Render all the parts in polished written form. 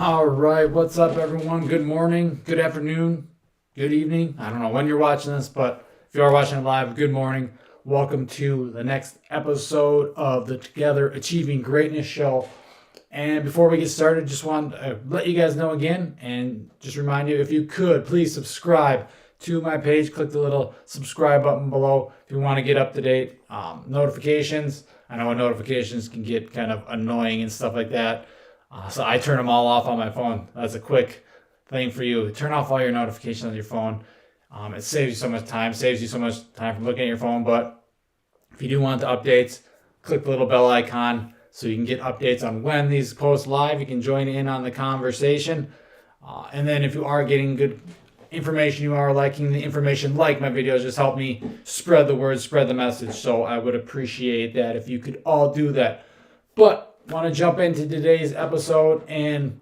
All right, what's up, everyone? Good morning, good afternoon, good evening. I don't know when you're watching this, but if you are watching it live, good morning. Welcome to the next episode of the Together Achieving Greatness show. And before we get started, just want to let you guys know again and just remind you, if you could, please subscribe to my page. Click the little subscribe button below if you want to get up to date notifications. I know notifications can get kind of annoying and stuff like that. So I turn them all off on my phone. That's a quick thing for you. Turn off all your notifications on your phone. It saves you so much time, from looking at your phone. But if you do want the updates, click the little bell icon so you can get updates on when these post live. You can join in on the conversation. And then if you are getting good information, you are liking the information, like my videos, just help me spread the word, spread the message. So I would appreciate that if you could all do that. But want to jump into today's episode, and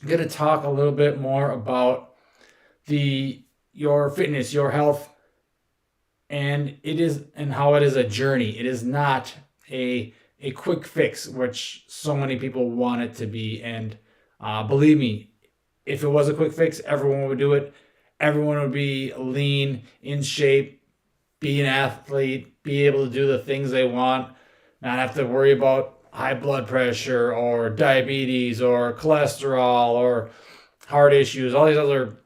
I'm going to talk a little bit more about your fitness, your health, and how it is a journey. It is not a quick fix, which so many people want it to be. And believe me, if it was a quick fix, everyone would do it. Everyone would be lean, in shape, be an athlete, be able to do the things they want, not have to worry about high blood pressure or diabetes or cholesterol or heart issues, all these other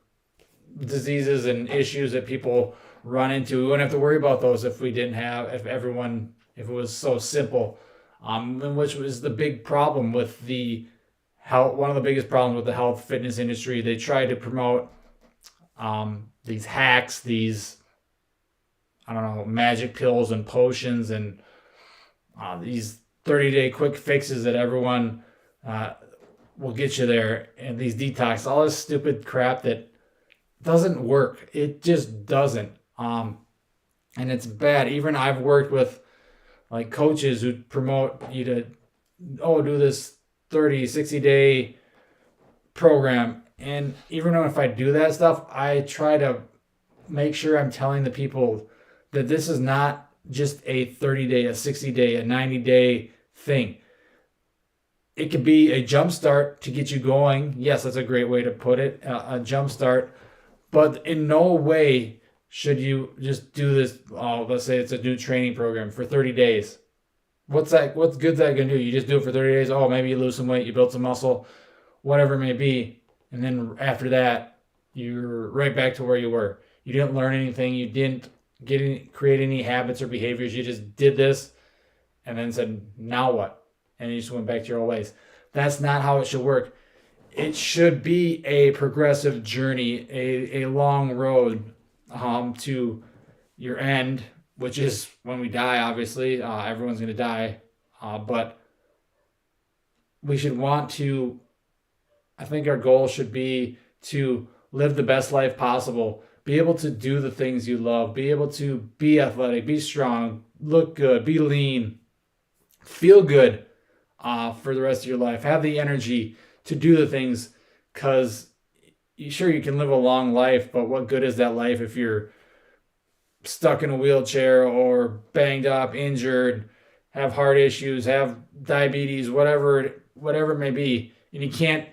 diseases and issues that people run into. We wouldn't have to worry about those if it was so simple. And which was the big problem with the health, one of the biggest problems with the health fitness industry. They tried to promote these hacks, these, magic pills and potions and these 30-day quick fixes that everyone will get you there, and these detox, all this stupid crap that doesn't work. It just doesn't. And it's bad. Even I've worked with like coaches who promote you to, do this 30, 60-day program. And even if I do that stuff, I try to make sure I'm telling the people that this is not just a 30-day, a 60-day, a 90-day thing. It could be a jump start to get you going. Yes, that's a great way to put it, a jump start. But in no way should you just do this. Let's say it's a new training program for 30 days. What's good that going to do? You just do it for 30 days. Oh, maybe you lose some weight, you build some muscle, whatever it may be. And then after that, you're right back to where you were. You didn't learn anything. You didn't create any habits or behaviors. You just did this and then said, now what? And you just went back to your old ways. That's not how it should work. It should be a progressive journey, a long road to your end, which is when we die, obviously. Everyone's going to die. But we should I think our goal should be to live the best life possible. Be able to do the things you love. Be able to be athletic, be strong, look good, be lean, feel good for the rest of your life. Have the energy to do the things, because sure, you can live a long life, but what good is that life if you're stuck in a wheelchair or banged up, injured, have heart issues, have diabetes, whatever it may be, and you can't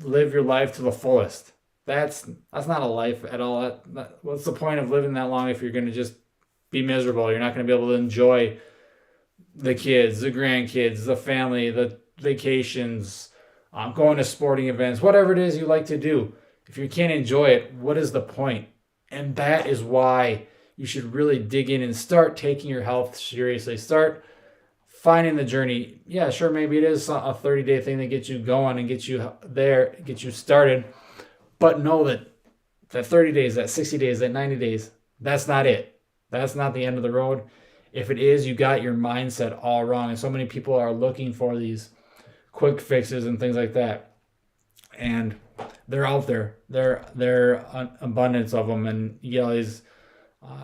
live your life to the fullest? That's not a life at all. What's the point of living that long if you're going to just be miserable? You're not going to be able to enjoy the kids, the grandkids, the family, the vacations, going to sporting events, whatever it is you like to do. If you can't enjoy it, what is the point? And that is why you should really dig in and start taking your health seriously. Start finding the journey. Yeah, sure, maybe it is a 30-day thing that gets you going and gets you there, gets you started. But know that 30 days, that 60 days, that 90 days, that's not it. That's not the end of the road. If it is, you got your mindset all wrong. And so many people are looking for these quick fixes and things like that. And they're out there. There are abundance of them. And you get all these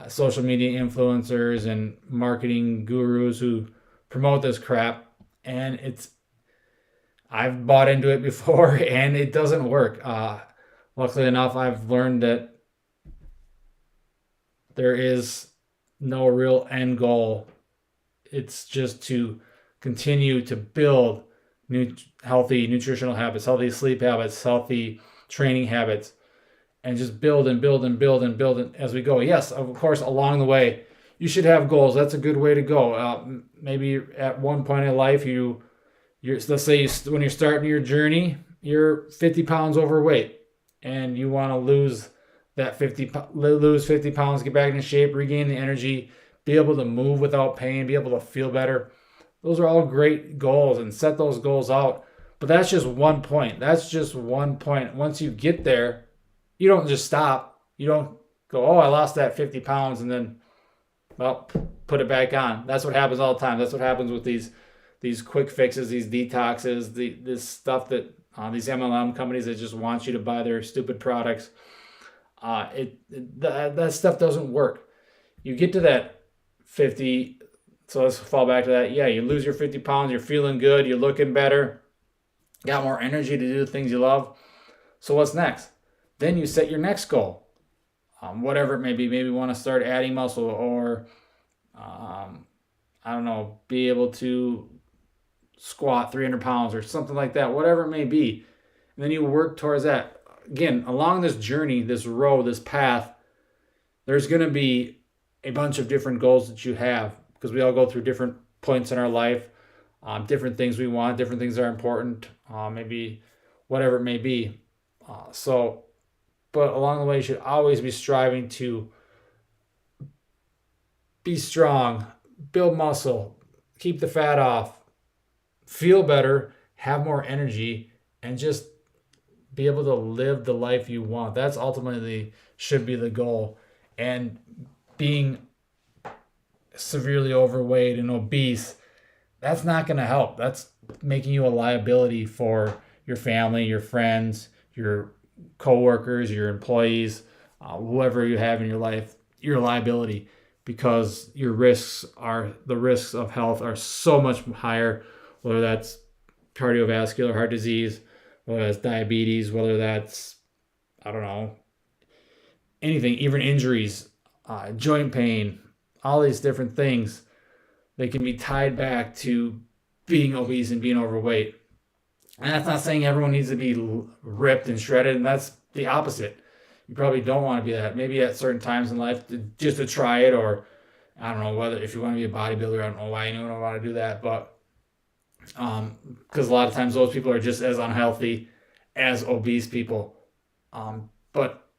social media influencers and marketing gurus who promote this crap. And I've bought into it before, and it doesn't work. Luckily enough, I've learned that there is no real end goal. It's just to continue to build healthy nutritional habits, healthy sleep habits, healthy training habits, and just build and build and build and build as we go. Yes, of course, along the way, you should have goals. That's a good way to go. Maybe at one point in life, let's say when you're starting your journey, you're 50 pounds overweight, and you want to lose 50 pounds, get back into shape, regain the energy, be able to move without pain, be able to feel better. Those are all great goals, and set those goals out. But that's just one point. That's just one point. Once you get there, you don't just stop. You don't go, oh, I lost that 50 pounds, and then, well, put it back on. That's what happens all the time. That's what happens with these quick fixes, these detoxes, this stuff that these MLM companies that just want you to buy their stupid products. That stuff doesn't work. You get to that 50, so let's fall back to that. Yeah, you lose your 50 pounds, you're feeling good, you're looking better, got more energy to do the things you love. So what's next? Then you set your next goal. Whatever it may be. Maybe you want to start adding muscle, or I don't know, be able to squat 300 pounds or something like that, whatever it may be. And then you work towards that. Again, along this journey, this road, this path, there's going to be a bunch of different goals that you have, because we all go through different points in our life, different things we want, different things that are important, maybe whatever it may be. But along the way, you should always be striving to be strong, build muscle, keep the fat off, feel better, have more energy, and just be able to live the life you want. That's ultimately should be the goal. And being severely overweight and obese, that's not going to help. That's making you a liability for your family, your friends, your coworkers, your employees, whoever you have in your life. You're a liability, because the risks of health are so much higher, whether that's cardiovascular, heart disease, whether that's diabetes, whether that's, I don't know, anything, even injuries, joint pain, all these different things. They can be tied back to being obese and being overweight. And that's not saying everyone needs to be ripped and shredded, and that's the opposite. You probably don't want to be that. Maybe at certain times in life, just to try it, or I don't know, whether if you want to be a bodybuilder, I don't know why anyone would want to do that, but because a lot of times those people are just as unhealthy as obese people. But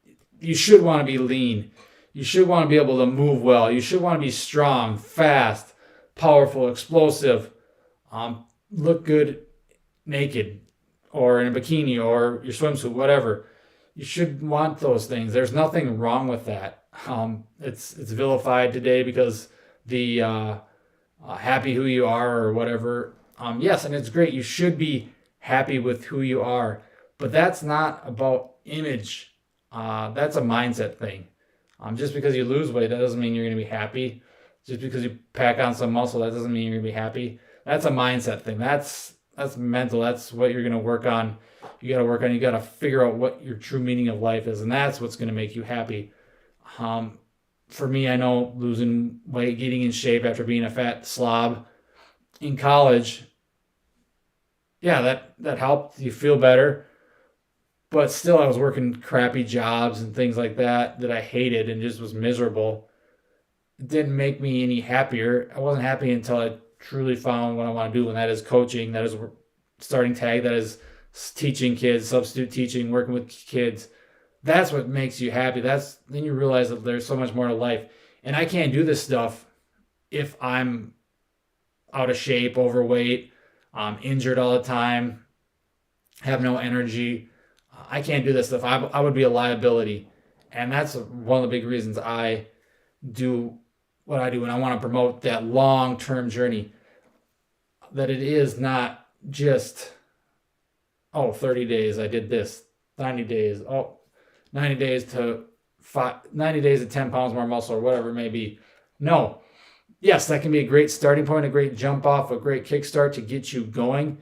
you should want to be lean. You should want to be able to move well. You should want to be strong, fast, powerful, explosive, look good naked or in a bikini or your swimsuit, whatever. You should want those things. There's nothing wrong with that. It's vilified today because the happy who you are or whatever. Yes, and it's great. You should be happy with who you are, but that's not about image. That's a mindset thing. Just because you lose weight, that doesn't mean you're going to be happy. Just because you pack on some muscle, that doesn't mean you're going to be happy. That's a mindset thing. That's mental. That's what you're going to work on. You got to work on. You got to figure out what your true meaning of life is, and that's what's going to make you happy. For me, I know losing weight, getting in shape after being a fat slob in college, yeah, that helped. You feel better. But still, I was working crappy jobs and things like that I hated and just was miserable. It didn't make me any happier. I wasn't happy until I truly found what I want to do, and that is coaching, that is starting tag, that is teaching kids, substitute teaching, working with kids. That's what makes you happy. Then you realize that there's so much more to life. And I can't do this stuff if I'm out of shape, overweight, injured all the time, have no energy. I can't do this stuff. I would be a liability. And that's one of the big reasons I do what I do. And I want to promote that long-term journey. That it is not just, 30 days, I did this. 90 days. 90 days to 10 pounds more muscle or whatever it may be. No. Yes, that can be a great starting point, a great jump off, a great kickstart to get you going.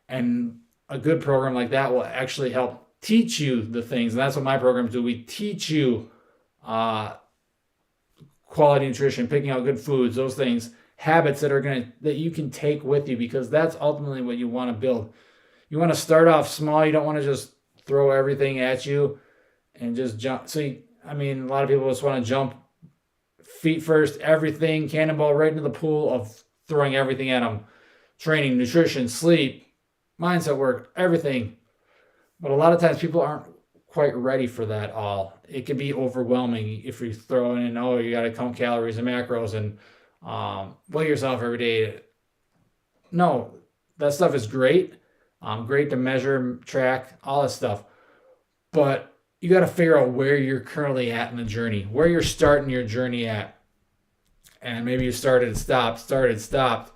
And a good program like that will actually help teach you the things. And that's what my programs do. We teach you quality nutrition, picking out good foods, those things, habits that you can take with you, because that's ultimately what you want to build. You want to start off small. You don't want to just throw everything at you and just jump. A lot of people just want to jump feet first, everything, cannonball right into the pool of throwing everything at them. Training, nutrition, sleep, mindset work, everything. But a lot of times people aren't quite ready for that all. It can be overwhelming if you throw in, you got to count calories and macros and weigh yourself every day. No, that stuff is great. Great to measure, track, all that stuff. But you got to figure out where you're currently at in the journey, where you're starting your journey at. And maybe you started, stopped.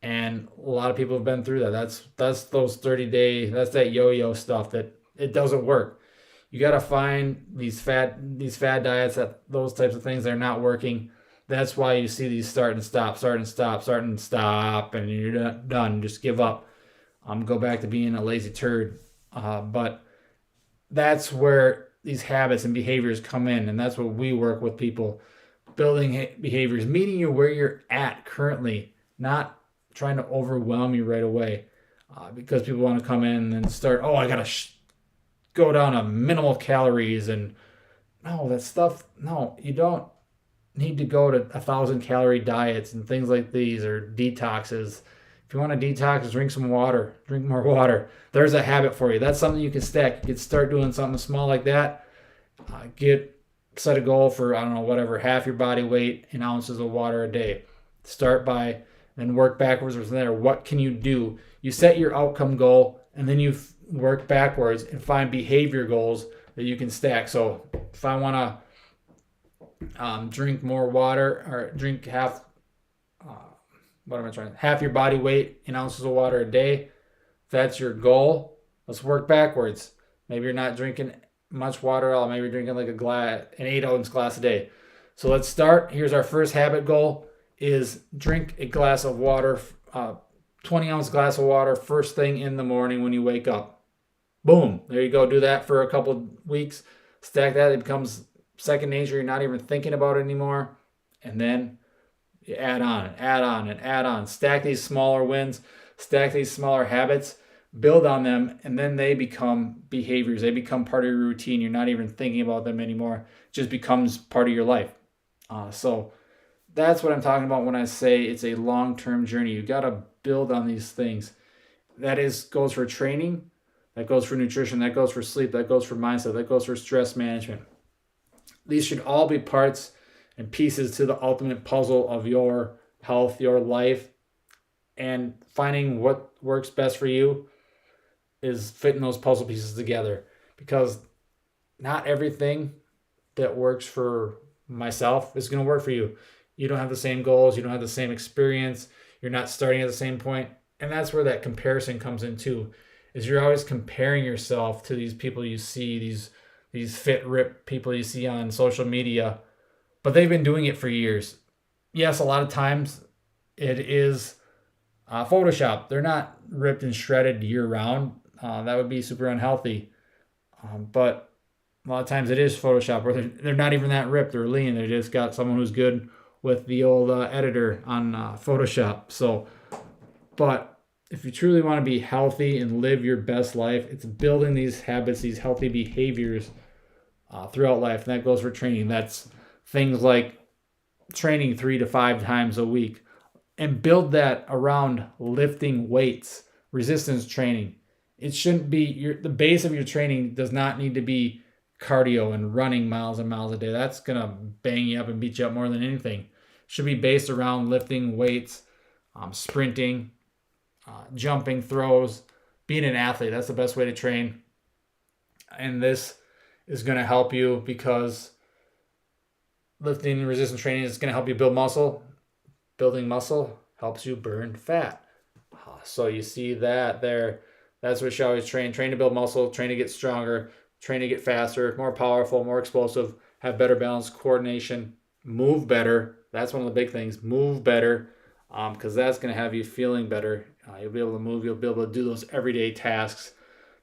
And a lot of people have been through that. That's those 30-day, that's that yo-yo stuff that it doesn't work. You got to find these fad diets, those types of things that are not working. That's why you see these start and stop, and you're done. Just give up. Go back to being a lazy turd. But that's where these habits and behaviors come in, and that's what we work with people. Building behaviors, meeting you where you're at currently, not trying to overwhelm you right away, because people want to come in and start, I gotta go down to minimal calories, and no, you don't need to go to 1,000-calorie diets and things like these, or detoxes. If you want to detox, drink some water, drink more water. There's a habit for you. That's something you can stack. You can start doing something small like that. Set a goal for, half your body weight in ounces of water a day. Start by, and work backwards from there. What can you do? You set your outcome goal, and then you work backwards and find behavior goals that you can stack. So if I want to drink more water, or drink half your body weight in ounces of water a day, if that's your goal, let's work backwards. Maybe you're not drinking much water at all. Maybe you're drinking like an 8-ounce glass a day. So let's start. Here's our first habit goal: is drink a glass of water, 20-ounce glass of water first thing in the morning when you wake up. Boom. There you go. Do that for a couple weeks. Stack that. It becomes second nature. You're not even thinking about it anymore. And then you add on. Stack these smaller wins. Stack these smaller habits. Build on them. And then they become behaviors. They become part of your routine. You're not even thinking about them anymore. It just becomes part of your life. So that's what I'm talking about when I say it's a long-term journey. You got to build on these things. That goes for training. That goes for nutrition. That goes for sleep. That goes for mindset. That goes for stress management. These should all be parts and pieces to the ultimate puzzle of your health, your life, and finding what works best for you is fitting those puzzle pieces together, because not everything that works for myself is going to work for you. You don't have the same goals. You don't have the same experience. You're not starting at the same point. And that's where that comparison comes in too, is you're always comparing yourself to these people you see, these fit, ripped people you see on social media, but they've been doing it for years. Yes, a lot of times it is Photoshop. They're not ripped and shredded year round. That would be super unhealthy. But a lot of times it is Photoshop, where they're not even that ripped. They're lean. They just got someone who's good with the old editor on Photoshop. But if you truly want to be healthy and live your best life, it's building these habits, these healthy behaviors throughout life. And that goes for training. That's things like training 3 to 5 times a week, and build that around lifting weights, resistance training. It shouldn't be the base of your training does not need to be cardio and running miles and miles a day. That's going to bang you up and beat you up more than anything. It should be based around lifting weights, sprinting, jumping, throws, being an athlete. That's the best way to train. And this is going to help you, because lifting and resistance training is going to help you build muscle. Building muscle helps you burn fat. So you see that there. That's what you always train. Train to build muscle, train to get stronger, train to get faster, more powerful, more explosive, have better balance, coordination, move better. That's one of the big things. Move better, because that's going to have you feeling better. You'll be able to move. You'll be able to do those everyday tasks,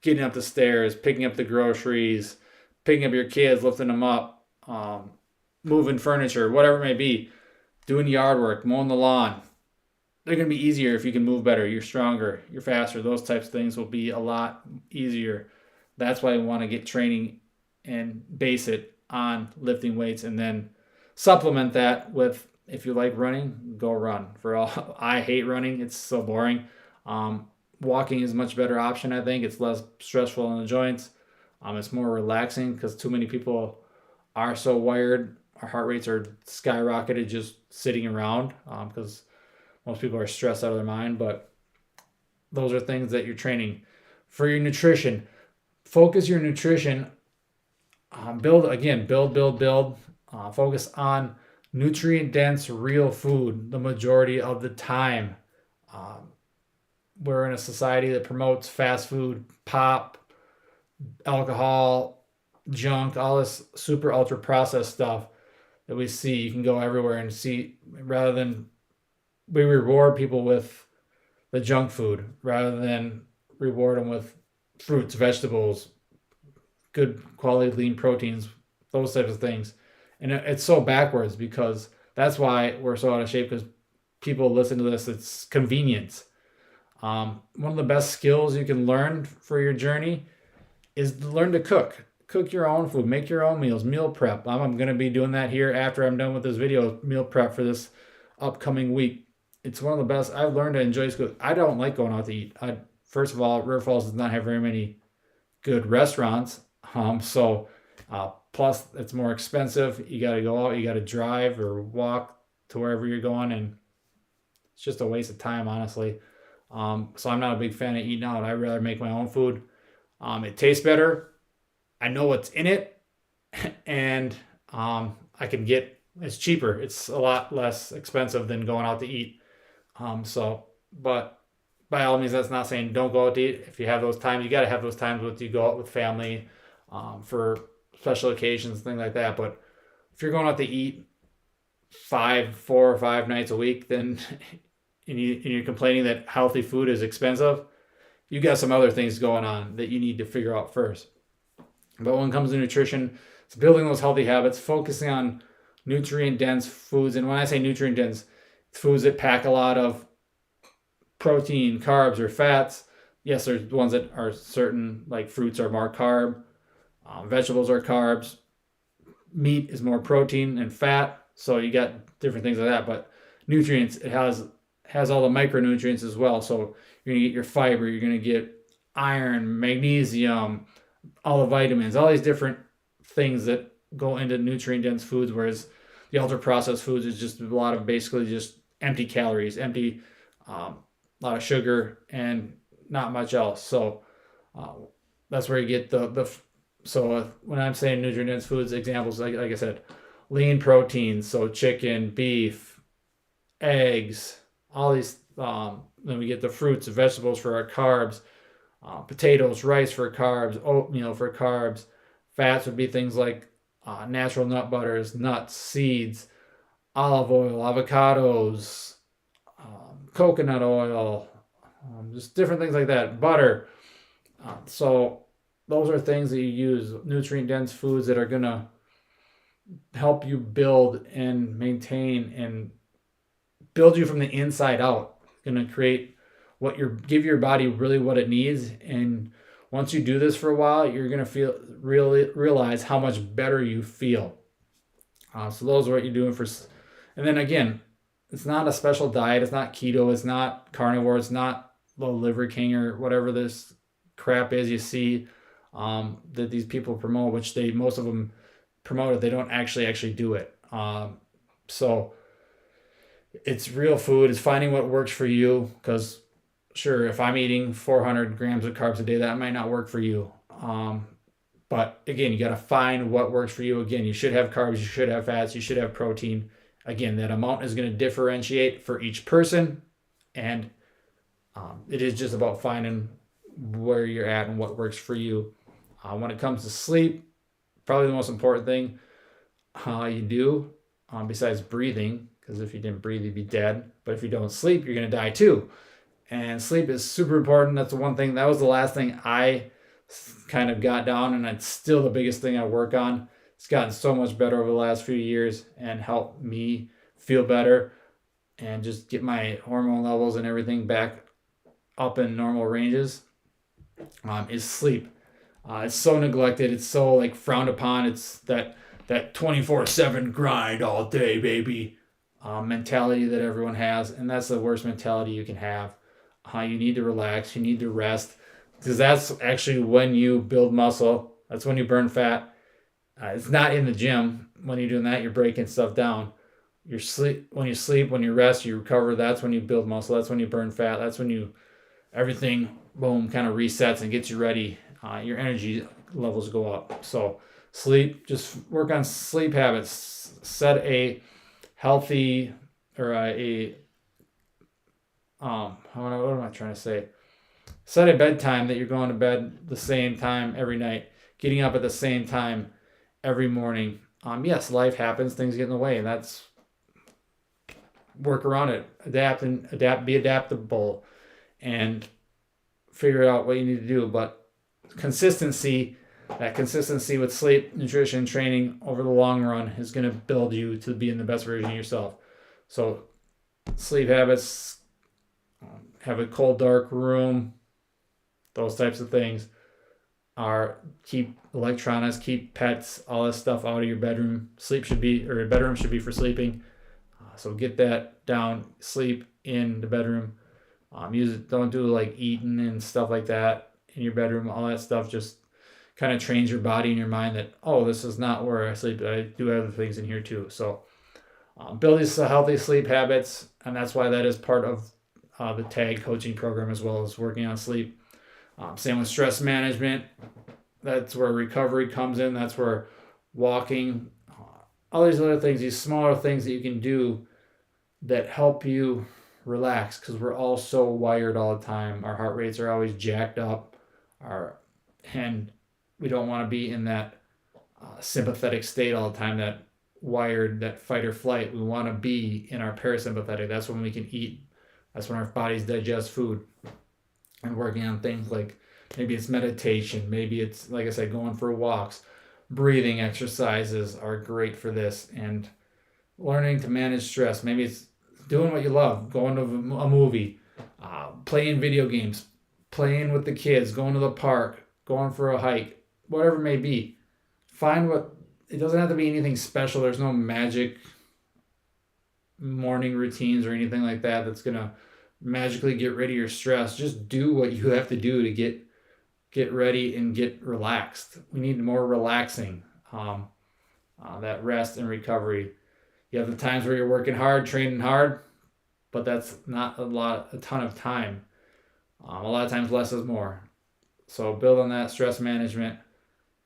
getting up the stairs, picking up the groceries, picking up your kids, lifting them up, moving furniture, whatever it may be. doing yard work, mowing the lawn. They're going to be easier if you can move better. You're stronger, you're faster. Those types of things will be a lot easier. That's why I want to get training and base it on lifting weights, and then supplement that with, if you like running, go run. For all, I hate running. It's so boring. Walking is a much better option. I think it's less stressful on the joints. It's more relaxing because too many people are so wired. Our heart rates are skyrocketed just sitting around because most people are stressed out of their mind. But those are things that you're training for. Your nutrition. Focus your nutrition. Build. Focus on nutrient dense real food the majority of the time. We're in a society that promotes fast food, pop, alcohol, junk, all this super ultra processed stuff that we see. You can go everywhere and see, rather than we reward people with the junk food rather than reward them with fruits, vegetables, good quality lean proteins, those types of things. And it's so backwards because that's why we're so out of shape, because people listen to this. It's convenience. One of the best skills you can learn for your journey is to learn to cook. Cook your own food, make your own meals, meal prep. I'm going to be doing that here after I'm done with this video, meal prep for this upcoming week. It's one of the best. I've learned to enjoy cook. I don't like going out to eat. First of all, River Falls does not have very many good restaurants. Plus it's more expensive. You got to go out, you got to drive or walk to wherever you're going, and it's just a waste of time, honestly. So I'm not a big fan of eating out. I'd rather make my own food. It tastes better. I know what's in it, and it's cheaper. It's a lot less expensive than going out to eat. But by all means, that's not saying don't go out to eat. If you have those times, you got to have those times with you go out with family, for special occasions, things like that. But if you're going out to eat 4 or 5 nights a week, then and you're complaining that healthy food is expensive, you got some other things going on that you need to figure out first. But when it comes to nutrition, it's building those healthy habits, focusing on nutrient-dense foods. And when I say nutrient-dense, it's foods that pack a lot of protein, carbs, or fats. Yes, there's ones that are certain, like fruits are more carb, vegetables are carbs, meat is more protein and fat. So you got different things like that. But nutrients, it has all the micronutrients as well. So you're going to get your fiber, you're going to get iron, magnesium, all the vitamins, all these different things that go into nutrient-dense foods, whereas the ultra-processed foods is just a lot of basically just empty calories, a lot of sugar, and not much else. So that's where you get when I'm saying nutrient-dense foods, examples, like I said, lean proteins, so chicken, beef, eggs, all these. Then we get the fruits and vegetables for our carbs, potatoes, rice for carbs, oatmeal for carbs. Fats would be things like natural nut butters, nuts, seeds, olive oil, avocados, coconut oil, just different things like that, butter. So those are things that you use, nutrient-dense foods that are going to help you build and maintain and build you from the inside out. Going to create give your body really what it needs. And once you do this for a while, you're going to realize how much better you feel. So those are what you're doing and then again, it's not a special diet. It's not keto. It's not carnivore. It's not the Liver King or whatever this crap is you see that these people promote, which most of them promote it. They don't actually do it. So it's real food. It's finding what works for you, because sure, if I'm eating 400 grams of carbs a day, that might not work for you. But again, you got to find what works for you. Again, you should have carbs, you should have fats, you should have protein. Again, that amount is going to differentiate for each person. And it is just about finding where you're at and what works for you. When it comes to sleep, probably the most important thing you do, besides breathing, because if you didn't breathe, you'd be dead. But if you don't sleep, you're going to die too. And sleep is super important. That's the one thing. That was the last thing I kind of got down, and it's still the biggest thing I work on. It's gotten so much better over the last few years and helped me feel better, and just get my hormone levels and everything back up in normal ranges, is sleep. It's so neglected. It's so like frowned upon. It's that 24/7 grind all day, baby, mentality that everyone has, and that's the worst mentality you can have. You need to relax. You need to rest, because that's actually when you build muscle. That's when you burn fat. It's not in the gym. When you're doing that, you're breaking stuff down. When you sleep, when you rest, you recover. That's when you build muscle. That's when you burn fat. That's when you everything boom kind of resets and gets you ready. Your energy levels go up. So sleep, just work on sleep habits. Set a healthy or what am I trying to say? Set a bedtime that you're going to bed the same time every night, getting up at the same time every morning. Yes, life happens, things get in the way, and that's work around it. Be adaptable, and figure out what you need to do. But that consistency with sleep, nutrition, training over the long run is going to build you to be in the best version of yourself. So sleep habits, have a cold, dark room, those types of things keep electronics, keep pets, all this stuff out of your bedroom. Your bedroom should be for sleeping. So get that down. Sleep in the bedroom. Don't do like eating and stuff like that in your bedroom. All that stuff just kind of trains your body and your mind that, oh, this is not where I sleep. I do other things in here too. So build these healthy sleep habits, and that's why that is part of the TAG coaching program, as well as working on sleep. Same with stress management. That's where recovery comes in. That's where walking, all these other things, these smaller things that you can do that help you relax, because we're all so wired all the time. Our heart rates are always jacked up, and we don't want to be in that sympathetic state all the time, that fight or flight. We want to be in our parasympathetic. That's when we can eat. That's when our bodies digest food. And working on things like maybe it's meditation, maybe it's, like I said, going for walks. Breathing exercises are great for this, and learning to manage stress. Maybe it's doing what you love, going to a movie, playing video games, playing with the kids, going to the park, going for a hike, whatever it may be. It doesn't have to be anything special. There's no magic morning routines or anything like that that's going to magically get rid of your stress. Just do what you have to do to get ready and get relaxed. We need more relaxing, that rest and recovery. You have the times where you're working hard, training hard, but that's not a ton of time. A lot of times less is more. So build on that. Stress management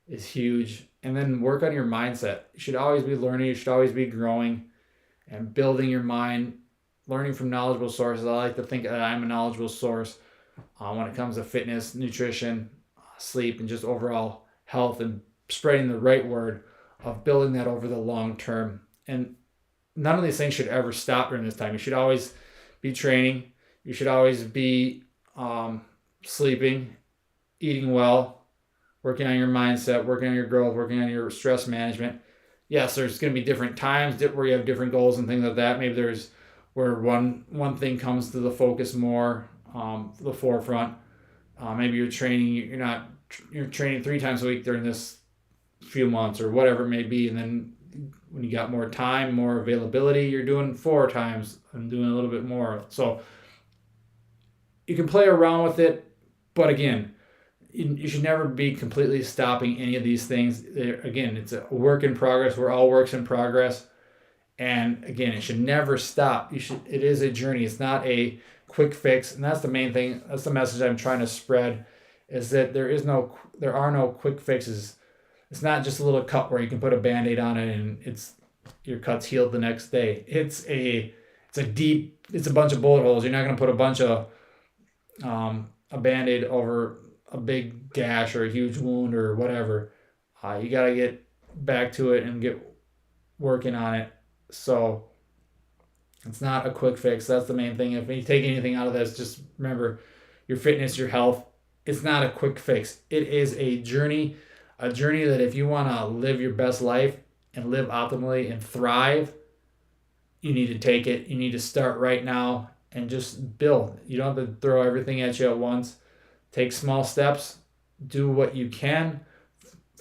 is huge. And then work on your mindset. You should always be learning. You should always be growing and building your mind, learning from knowledgeable sources. I like to think that I'm a knowledgeable source when it comes to fitness, nutrition, sleep, and just overall health, and spreading the right word of building that over the long term. And none of these things should ever stop during this time. You should always be training. You should always be sleeping, eating well, working on your mindset, working on your growth, working on your stress management. Yes, there's going to be different times where you have different goals and things like that. Maybe there's where one thing comes to the focus more, the forefront. Maybe you're training 3 times a week during this few months or whatever it may be, and then when you got more time, more availability, you're doing 4 times and doing a little bit more. So you can play around with it, but again, you should never be completely stopping any of these things. Again, it's a work in progress. We're all works in progress. And again, it should never stop. It is a journey. It's not a quick fix. And that's the main thing. That's the message I'm trying to spread, is that there are no quick fixes. It's not just a little cut where you can put a Band-Aid on it and your cut's healed the next day. It's a bunch of bullet holes. You're not going to put a bunch of a Band-Aid over a big gash or a huge wound or whatever. You got to get back to it and get working on it. So it's not a quick fix. That's the main thing. If you take anything out of this, just remember your fitness, your health. It's not a quick fix. It is a journey that if you want to live your best life and live optimally and thrive, you need to take it. You need to start right now and just build. You don't have to throw everything at you at once. Take small steps. Do what you can.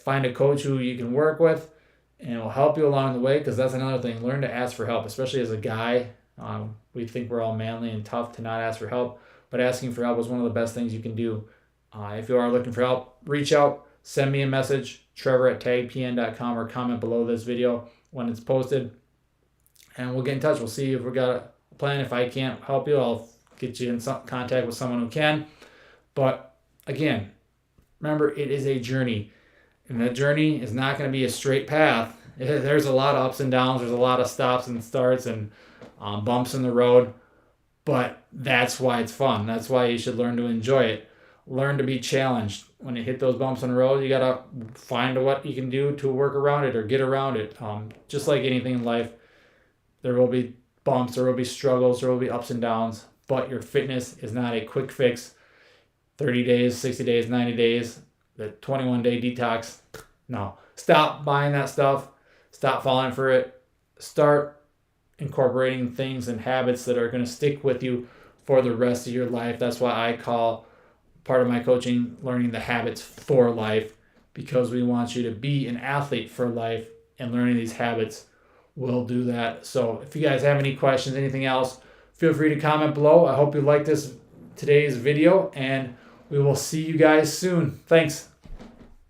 Find a coach who you can work with and will help you along the way, because that's another thing. Learn to ask for help, especially as a guy. We think we're all manly and tough to not ask for help, but asking for help is one of the best things you can do. If you are looking for help, reach out, send me a message, trevor@tagpn.com, or comment below this video when it's posted, and we'll get in touch. We'll see if we got a plan. If I can't help you, I'll get you in contact with someone who can. But again, remember, it is a journey, and that journey is not going to be a straight path. There's a lot of ups and downs. There's a lot of stops and starts and bumps in the road, but that's why it's fun. That's why you should learn to enjoy it. Learn to be challenged. When you hit those bumps in the road, you got to find what you can do to work around it or get around it. Just like anything in life, there will be bumps, there will be struggles, there will be ups and downs, but your fitness is not a quick fix. 30 days, 60 days, 90 days, the 21-day detox. No. Stop buying that stuff. Stop falling for it. Start incorporating things and habits that are going to stick with you for the rest of your life. That's why I call part of my coaching learning the habits for life, because we want you to be an athlete for life, and learning these habits will do that. So if you guys have any questions, anything else, feel free to comment below. I hope you liked today's video, and we will see you guys soon. Thanks.